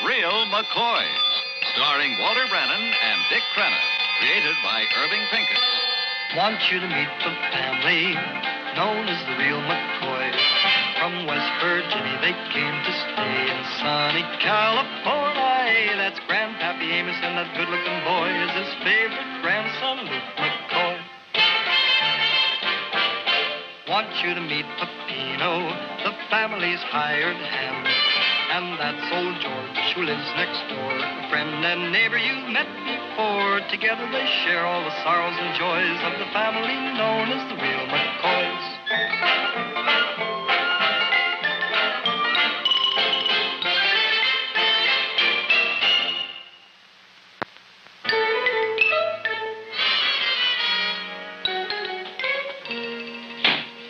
Real Mccoys, starring Walter Brennan and Dick Crenna, created by Irving Pincus. Want you to meet the family known as the Real Mccoys. From West Virginia, they came to stay in sunny California. That's Grandpappy Amos, and that good-looking boy is his favorite grandson, Luke McCoy. Want you to meet Peppino, the family's hired hand. And that's old George, who lives next door, a friend and neighbor you've met before. Together they share all the sorrows and joys of the family known as the Real McCoys.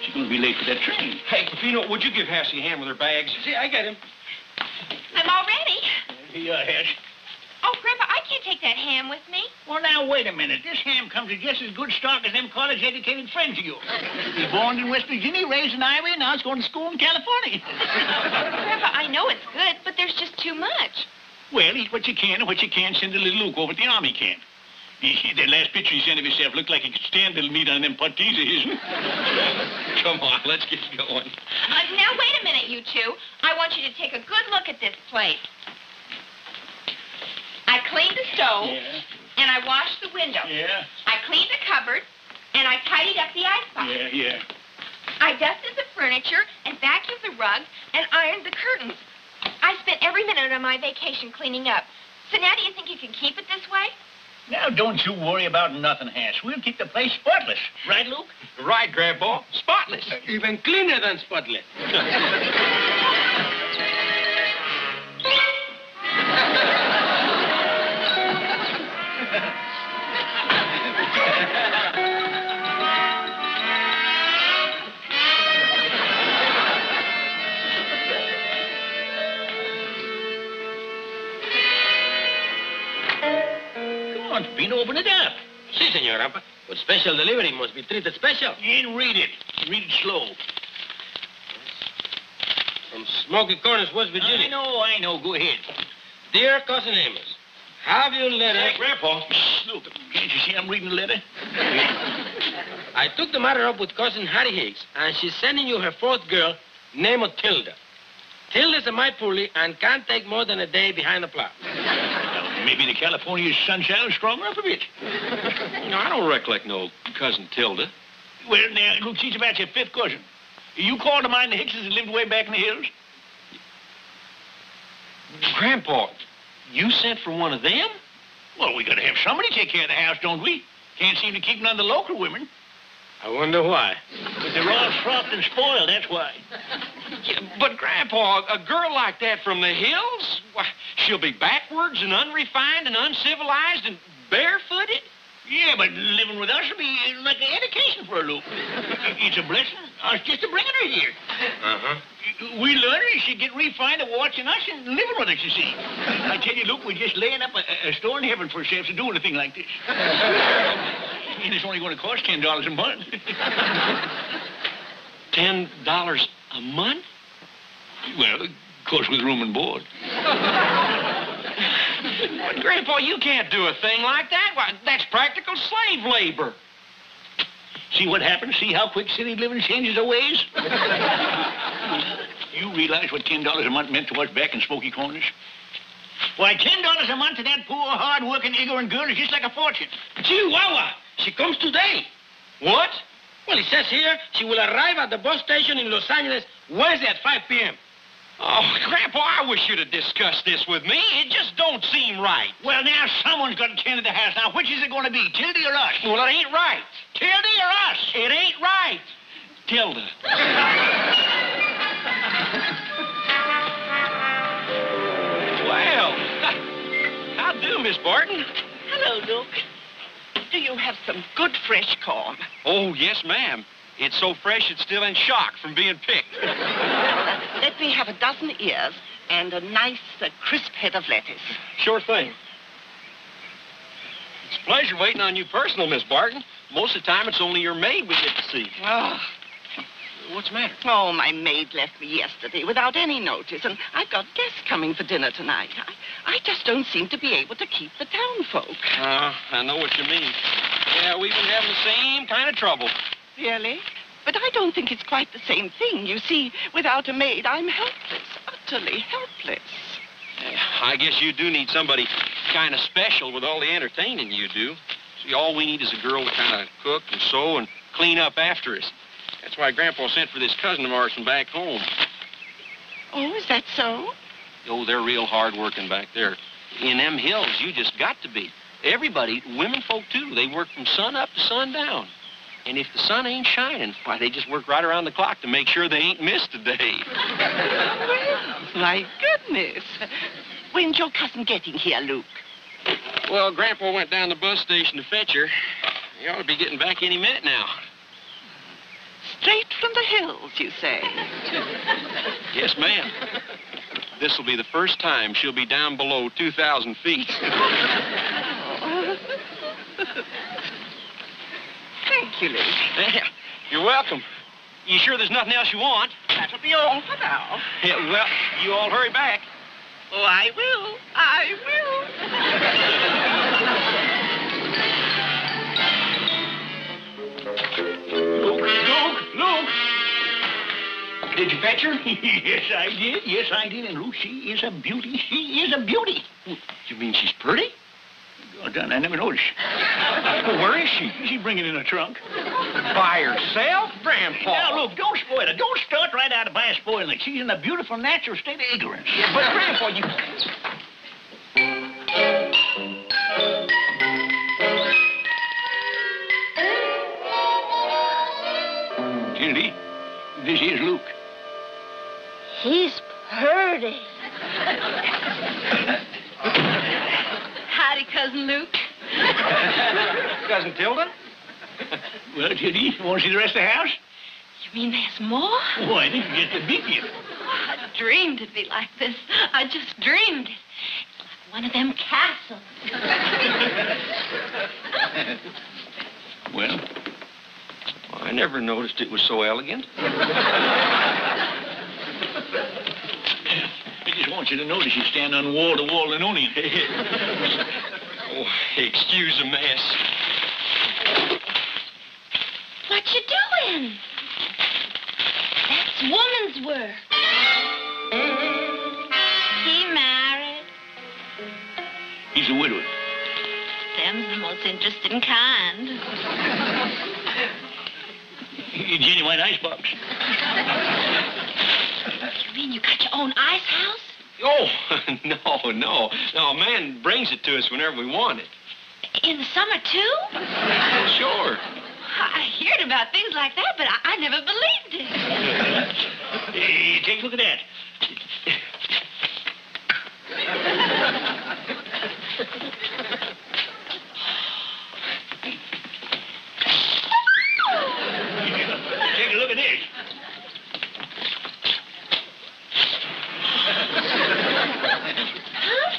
She's going to be late for that train. Hey, Peppino, would you give Hassie a hand with her bags? See, I got him. I'm all ready. Here you are, Hash. Oh, Grandpa, I can't take that ham with me. Well, now, wait a minute. This ham comes in just as good stock as them college-educated friends of yours. He born in West Virginia, raised in Iowa, now it's going to school in California. Grandpa, I know it's good, but there's just too much. Well, eat what you can, and what you can't, send a little Luke over at the Army camp. That last picture he sent of himself looked like he could stand little meat on them puttees of his. Come on, let's get going. Now, wait a minute, you two. I want you to take a good look at this plate. I cleaned the stove, and I washed the window. Yeah. I cleaned the cupboard, and I tidied up the icebox. Yeah. I dusted the furniture, and vacuumed the rugs, and ironed the curtains. I spent every minute of my vacation cleaning up. So now do you think you can keep it this way? Now, don't you worry about nothing, Hash. We'll keep the place spotless. Right, Luke? Right, Grandpa. Spotless. Even cleaner than spotless. Come on, Peppino, open it up. Si, senor Rampa. But special delivery must be treated special. And read it. Read it slow. From Smoky Corners, West Virginia. I know. Go ahead. Dear Cousin Amos, have your letter... Hey, Grandpa. Look, can't you see I'm reading the letter? I took the matter up with Cousin Hattie Hicks, and she's sending you her fourth girl, named Tilda. Tilda's a mite poorly and can't take more than a day behind the plow. Maybe the California sunshine will strong her up a bit. I don't recollect no cousin Tilda. Well, now, look, she's about your fifth cousin. You called to mind the Hickses that lived way back in the hills? Grandpa, you sent for one of them? Well, we gotta have somebody take care of the house, don't we? Can't seem to keep none of the local women. I wonder why. But they're all soft and spoiled, that's why. Yeah, but, Grandpa, a girl like that from the hills? Why, she'll be backwards and unrefined and uncivilized and barefooted? Yeah, but living with us will be like an education for her, Luke. It's a blessing. Us just to bringing her here. Uh-huh. We learn her, she'd get refined at watching us and living with us, you see. I tell you, Luke, we're just laying up a store in heaven for ourselves to do anything like this. And it's only going to cost $10 a month. $10 a month? Well, of course, with room and board. But, Grandpa, you can't do a thing like that. Why, that's practical slave labor. See what happens? See how quick city living changes our ways? You realize what $10 a month meant to us back in Smoky Corners? Why, $10 a month to that poor, hard-working, ignorant girl is just like a fortune. Chihuahua! She comes today. What? Well, it says here she will arrive at the bus station in Los Angeles Wednesday at 5 p.m. Oh, Grandpa, I wish you'd have discussed this with me. It just don't seem right. Well, now, someone's got to tend to the house. Now, which is it going to be, Tildy or us? Well, it ain't right. Tildy or us? It ain't right. Tilda. Well, how do, Miss Barton? Hello, Luke. Do you have some good fresh corn? Oh, yes, ma'am. It's so fresh it's still in shock from being picked. Let me have a dozen ears and a nice, crisp head of lettuce. Sure thing. It's a pleasure waiting on you personal, Miss Barton. Most of the time, it's only your maid we get to see. Oh, What's the matter? Oh, my maid left me yesterday without any notice, and I've got guests coming for dinner tonight. I just don't seem to be able to keep the townfolk. I know what you mean. Yeah, we've been having the same kind of trouble. Really? But I don't think it's quite the same thing. You see, without a maid, I'm helpless, utterly helpless. I guess you do need somebody kind of special with all the entertaining you do. See, all we need is a girl to kind of cook and sew and clean up after us. That's why Grandpa sent for this cousin of ours from back home. Oh, is that so? Oh, they're real hard-working back there. In them hills, you just got to be. Everybody, women folk too, they work from sun up to sundown. And if the sun ain't shining, why, they just work right around the clock to make sure they ain't missed a day. My goodness. When's your cousin getting here, Luke? Well, Grandpa went down to the bus station to fetch her. He ought to be getting back any minute now. Straight from the hills, you say? Yes, ma'am. This will be the first time she'll be down below 2,000 feet. Thank you, Luke. Yeah, you're welcome. You sure there's nothing else you want? That'll be all for now. Yeah, well, you all hurry back. Oh, I will. I will. Luke! Did you fetch her? Yes, I did. Yes, I did. And Luke, she is a beauty. She is a beauty. You mean she's pretty? Oh, done. I never noticed. Well, where is she? She's bringing in a trunk. By herself? Grandpa. Now, look, don't spoil her. Don't start right out by spoiling it. She's in a beautiful, natural state of ignorance. Yeah, but Grandpa, you... Kennedy, this is Luke. He's pretty. Howdy, Cousin Luke. Cousin Tilda? Well, Kennedy, you want to see the rest of the house? You mean there's more? Oh, I think you get the big gift. I dreamed it'd be like this. I just dreamed it. It's like one of them castles. Well? I never noticed it was so elegant. I just want you to notice you stand on wall to wall linoleum. Oh, excuse the mess. What you doing? That's woman's work. He married. He's a widower. Them's the most interesting kind. Genuine icebox. You mean you got your own ice house? Oh, no. No, a man brings it to us whenever we want it. In the summer, too? Sure. I heard about things like that, but I never believed it. Hey, take a look at that. Take a look at this. Huh?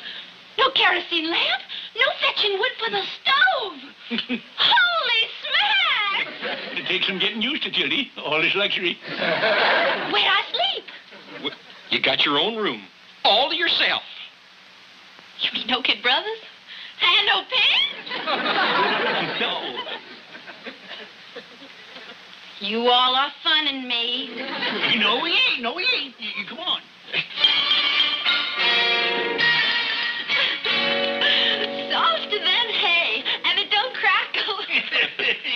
No kerosene lamp? No fetching wood for the stove? Holy smacks! It takes some getting used to, Tildy. All this luxury. Where'd I sleep? You got your own room. All to yourself. You mean no kid brothers? And no pets? No. You all are funning me. No, we ain't. No, we ain't. Come on. Softer than hay, and it don't crackle.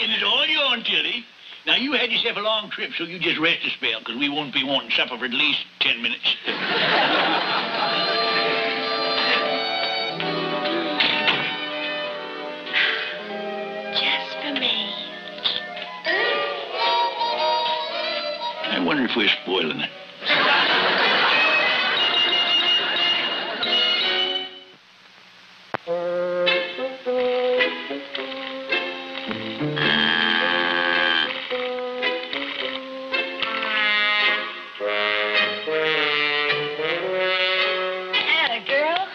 And it's all your own, Tildy. Now, you had yourself a long trip, so you just rest a spell, because we won't be wanting supper for at least 10 minutes. Just for me. I wonder if we're spoiling it. Atta girl.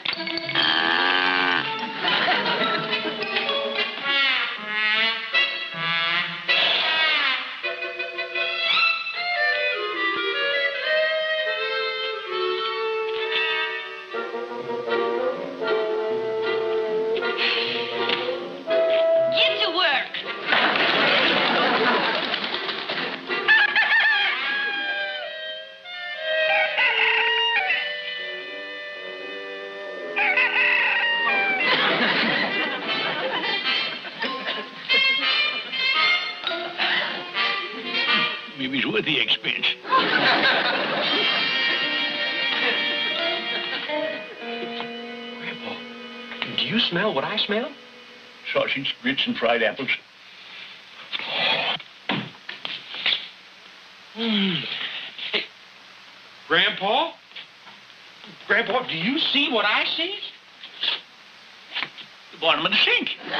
you smell what I smell? Sausage, grits, and fried apples. Hey, Grandpa? Grandpa, do you see what I see? The bottom of the sink. We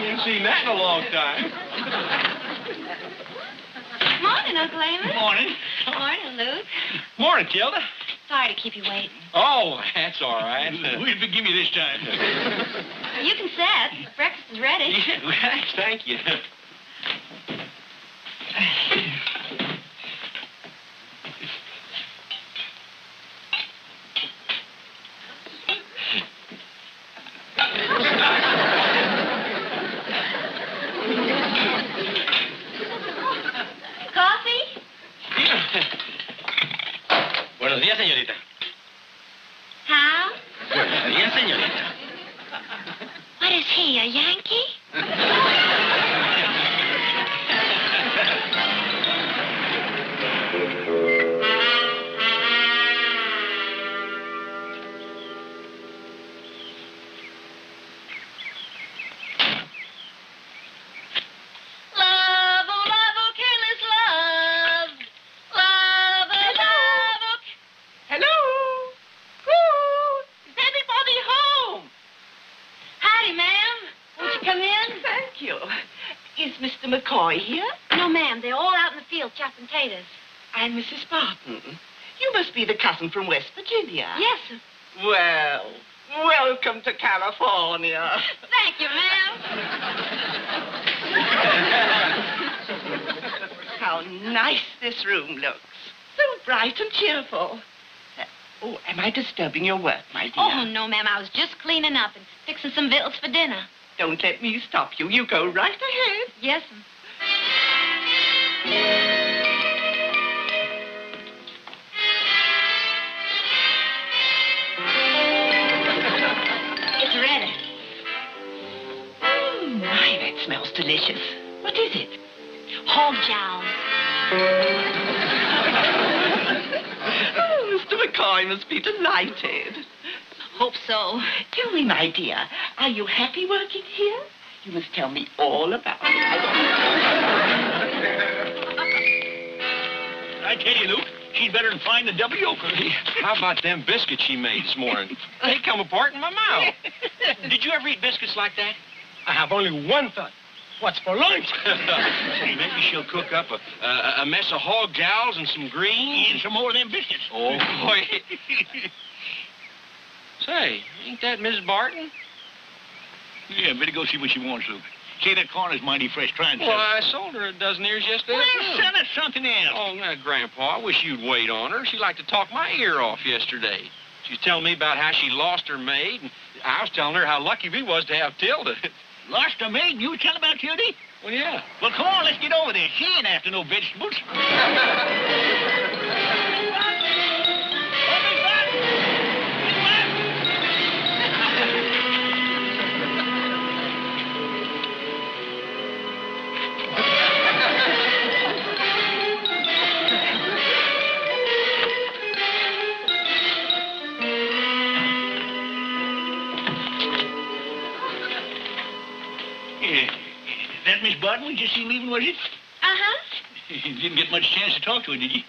ain't seen that in a long time. Morning, Uncle Amos. Morning. Morning, Luke. Morning, Tilda. Sorry to keep you waiting. Oh, that's all right. We'll forgive you this time. You can sit. Breakfast is ready. Yeah, thank you. Coffee? Buenos días, señorita. How? Buenos días, señorita. What is he, a Yankee? Love, oh, love, oh, careless love. Love, oh, love, oh. Hello? Ooh, is anybody home? Howdy, ma'am. Won't you come in? Thank you. Is Mr. McCoy here? No, ma'am. They're all out in the field chopping potatoes. I'm Mrs. Barton. You must be the cousin from West Virginia. Yes, sir. Well, welcome to California. Thank you, ma'am. How nice this room looks. So bright and cheerful. Oh, am I disturbing your work, my dear? Oh, no, ma'am. I was just cleaning up and fixing some victuals for dinner. Don't let me stop you. You go right ahead. Yes, sir. It's ready. My, that smells delicious. What is it? Hog jowls. Oh, Mr. McCoy must be delighted. Hope so. Tell me, my dear, are you happy working here? You must tell me all about it. I tell you, Luke, she's better than fine the double yolker. How about them biscuits she made this morning? They come apart in my mouth. Did you ever eat biscuits like that? I have only one thought. What's for lunch? Maybe she'll cook up a mess of hog jowls and some greens. And some more of them biscuits. Oh, boy. Say, ain't that Mrs. Barton? Yeah, better go see what she wants, Luke. Say, that corn is mighty fresh. Try and Well, sell it. I sold her a dozen ears yesterday. Well, afternoon. sell her something else. Oh, now, Grandpa, I wish you'd wait on her. She liked to talk my ear off yesterday. She was telling me about how she lost her maid, and I was telling her how lucky we was to have Tilda. Lost her maid? You were telling about Tildy? Well, yeah. Well, come on, let's get over there. She ain't after no vegetables. That Miss Barton we just seen leaving, was it? Uh-huh. Didn't get much chance to talk to her, did you?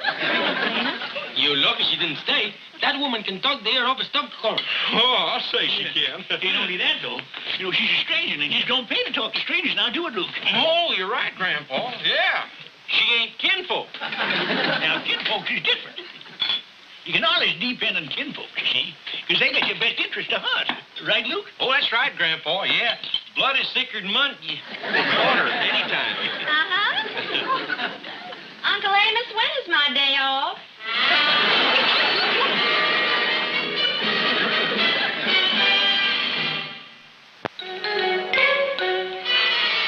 You lucky she didn't stay. That woman can talk the ear off a stumped corn. Oh, I'll say she can. Ain't only that, though. You know, she's a stranger, and they just don't pay to talk to strangers. Now, do it, Luke. Oh, you're right, Grandpa. Yeah. She ain't kinfolk. Now, kinfolk is different. You can always depend on kinfolk, you see, because they got your best interest to heart. Right, Luke? Oh, that's right, Grandpa. Yeah. Blood is thicker than money. Order anytime. Uh-huh. Uncle Amos, when is my day off?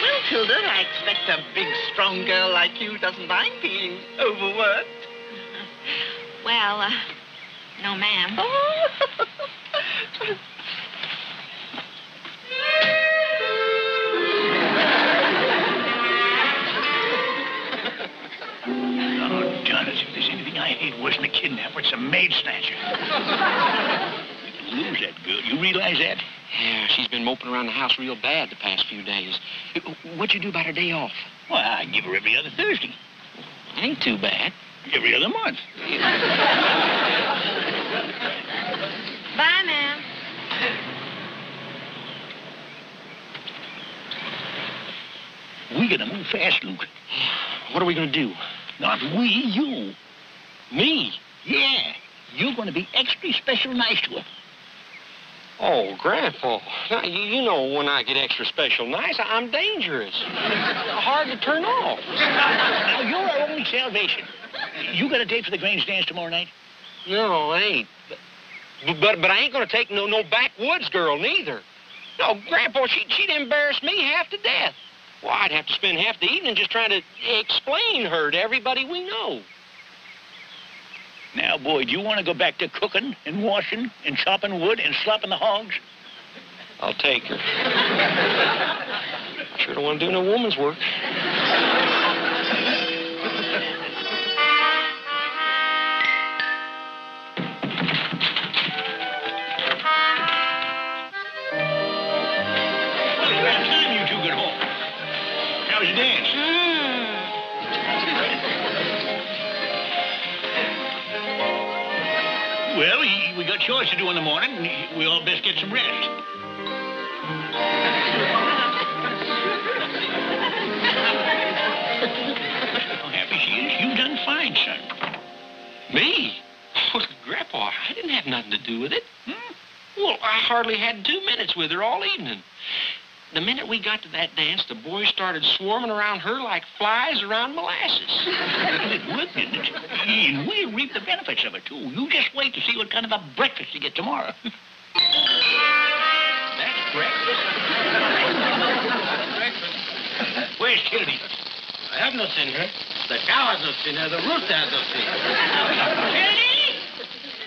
Well, Tilda, I expect a big, strong girl like you doesn't mind being overworked. Well, no, ma'am. Oh. Oh, John, if there's anything I hate worse than a kidnapper, it's a maid snatcher. lose that girl. You realize that? Yeah, she's been moping around the house real bad the past few days. What'd you do about her day off? Well, I give her every other Thursday. Ain't too bad. Every other month. Bye, ma'am. We gotta move fast, Luke. What are we going to do? Not we, you. Me? Yeah. You're gonna be extra special nice to her. Oh, Grandpa. Now, you know when I get extra special nice, I'm dangerous. Hard to turn off. Now, you're our only salvation. You got a date for the Grange dance tomorrow night? No, I ain't. But I ain't going to take no backwoods girl, neither. No, Grandpa, she'd embarrass me half to death. Well, I'd have to spend half the evening just trying to explain her to everybody we know. Now, boy, do you want to go back to cooking and washing and chopping wood and slopping the hogs? I'll take her. Sure don't want to do no woman's work. Well, it's about time you two get home. How was your dance? Well, we got chores to do in the morning. We all best get some rest. How happy she is. You've done fine, son. Me? Well, Grandpa, I didn't have nothing to do with it. Well, I hardly had 2 minutes with her all evening. The minute we got to that dance, the boys started swarming around her like flies around molasses. It worked, didn't it? And we'll reap the benefits of it, too. You just wait to see what kind of a breakfast you get tomorrow. That's breakfast? Where's Tildy? I have not seen her. The cow has not seen her. The rooster has not seen her. Tildy?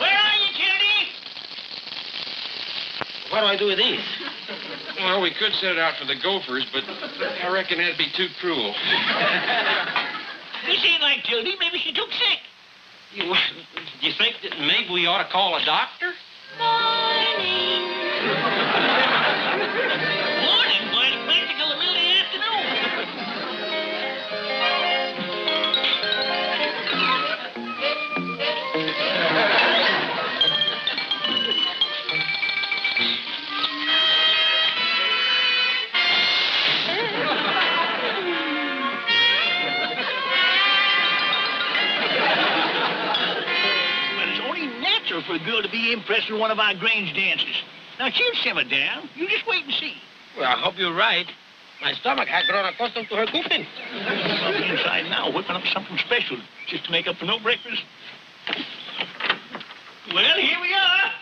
Where are you, Tildy? What do I do with these? Well, we could set it out for the gophers, but I reckon that'd be too cruel. This ain't like Tildy. Maybe she took sick. Do you think that maybe we ought to call a doctor? Morning. Morning, boy. It's practical the middle of the afternoon. For a girl to be impressed with one of our Grange dances. Now, she'll simmer down. You just wait and see. Well, I hope you're right. My stomach had grown accustomed to her cooking. I'll be inside now whipping up something special just to make up for no breakfast. Well, here we are.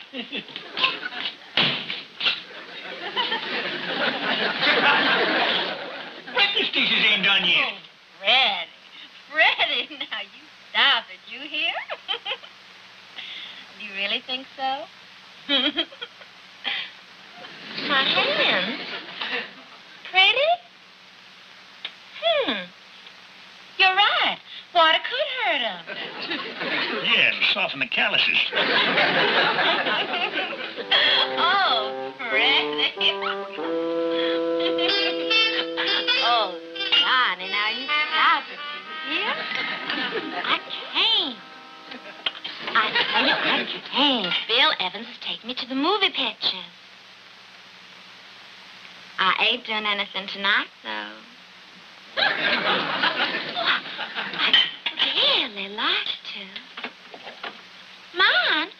Breakfast dishes ain't done yet. Oh, Freddie, now you stop it. You hear? Do you really think so? My hands. Pretty? You're right. Water could hurt them. Yeah, to soften the calluses. Oh, Freddie. Oh, Johnny, now you stop it. You hear? I can't. I can't. Bill Evans is taking me to the movie pictures. I ain't doing anything tonight, though. I'd really like to. Mind?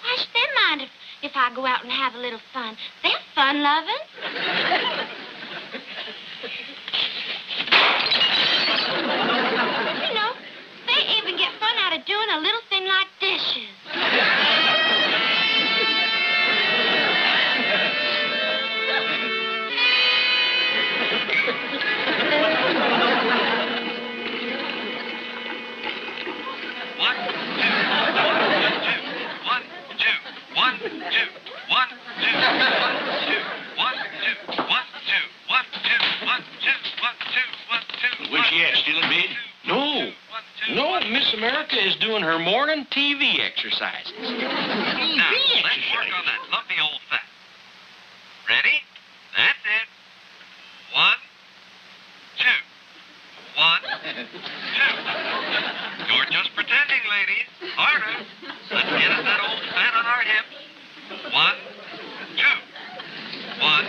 Why should they mind if I go out and have a little fun? They're fun-loving. You know, they even get fun out of doing a little thing like dishes. Where's she at? Still in bed? No, Miss America is doing her morning TV exercises. Now, let's work on that lumpy Ready? That's it. 1, 2. 1, 2. You're just pretending, ladies. Harder. Let's get at that old fat on our hips. 1, 2. 1,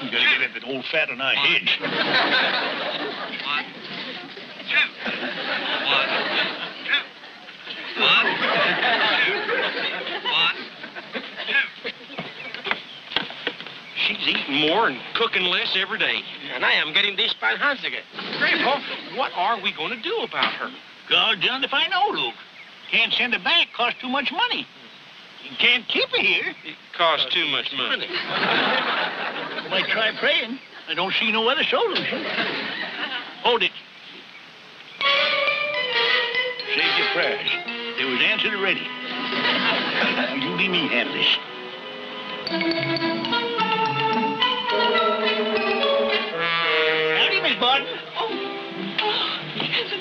We gotta get at that old fat on our heads. 1, 2. 1, 2. 1, 2. 1, 2. She's eating more and cooking less every day. And I am getting these pan hands again. Grandpa, what are we going to do about her? God darn if I know, Luke. Can't send her back. Costs too much money. You can't keep her here. It costs too much money. Might try praying. I don't see no other solution. Hold it. Save your prayers. They was answered already. You leave me handle this. Howdy, Miss Barton.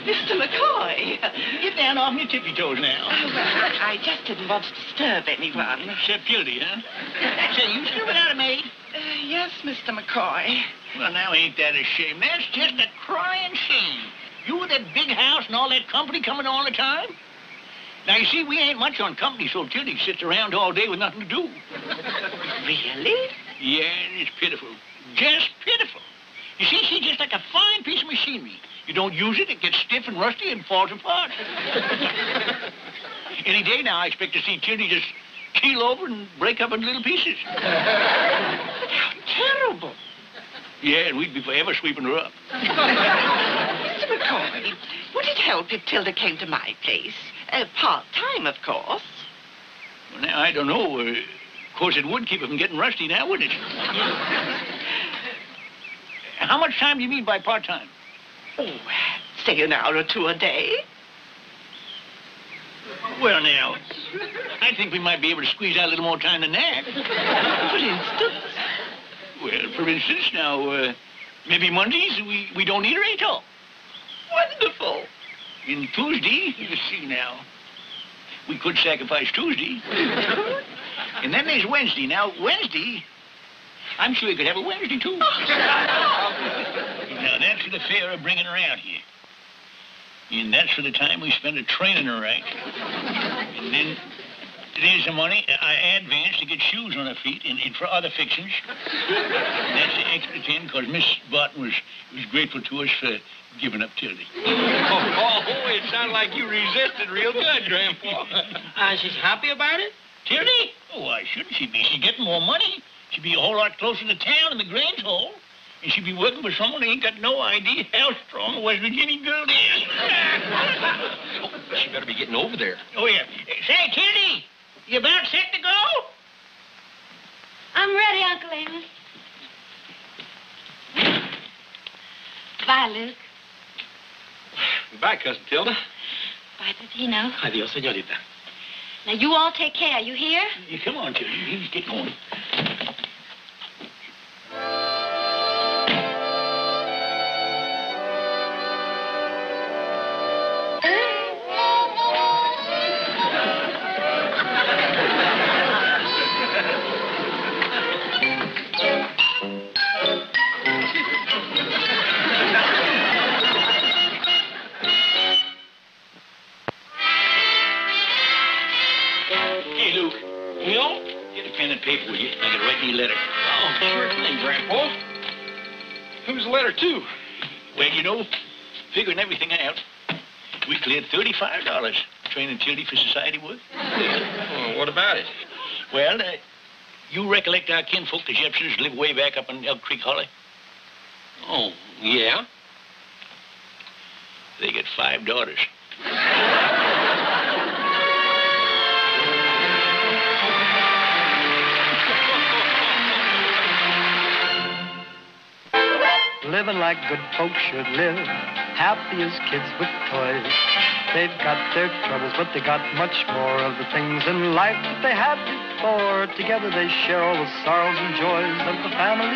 Mr. McCoy. Get down off your tippy toes now. I just didn't want to disturb anyone. Except Tildy, huh? Say, you still without a maid? Yes, Mr. McCoy. Well, now ain't that a shame? That's just a crying shame. You with that big house and all that company coming all the time? Now, you see, we ain't much on company, so Tildy sits around all day with nothing to do. Really? Yeah, it's pitiful. Just pitiful. You see, she's just like a fine piece of machinery. You don't use it, it gets stiff and rusty and falls apart. Any day now, I expect to see Tildy just keel over and break up into little pieces. How terrible. Yeah, and we'd be forever sweeping her up. Mr. McCoy, would it help if Tilda came to my place? Part-time, of course. Well, now, I don't know. Of course, it would keep her from getting rusty now, wouldn't it? How much time do you mean by part-time? Oh, say an hour or two a day. Well, now, I think we might be able to squeeze out a little more time than that. For instance? Well, for instance, now, maybe Mondays we don't need her at all. Wonderful. And Tuesday, let's see now. We could sacrifice Tuesday. And then there's Wednesday. Now, Wednesday, I'm sure you could have a Wednesday, too. Now, that's for the fare of bringing her out here. And that's for the time we spend training her right. And then there's the money I advanced to get shoes on her feet and for other fixings. And that's the extra 10 because Miss Barton was grateful to us for giving up Tildy. Oh, it sounded like you resisted real good, Grandpa. And she's happy about it? Tildy? Oh, why shouldn't she be? She's getting more money. She'd be a whole lot closer to town in the Grange Hole. And she'd be working for someone who ain't got no idea how strong a West Virginia girl is. Oh, she better be getting over there. Oh, yeah. Say, Tildy, you about set to go? I'm ready, Uncle Amos. Bye, Luke. Goodbye, Cousin Tilda. Bye, Peppino. Adios, señorita. Now, you all take care. You hear? Yeah, come on, Tildy. You get going. Paper, will you? I can write me a letter. Oh, sure thing, Grandpa. Who's the letter to? Well, you know, figuring everything out, we cleared $35 training Tildy for society work. Well, what about it? Well, you recollect our kinfolk, the Jepsons, live way back up in Elk Creek Hollow? Oh, yeah? They get 5 daughters. Living like good folks should live, happy as kids with toys. They've got their troubles, but they got much more of the things in life that they had before. Together they share all the sorrows and joys that the family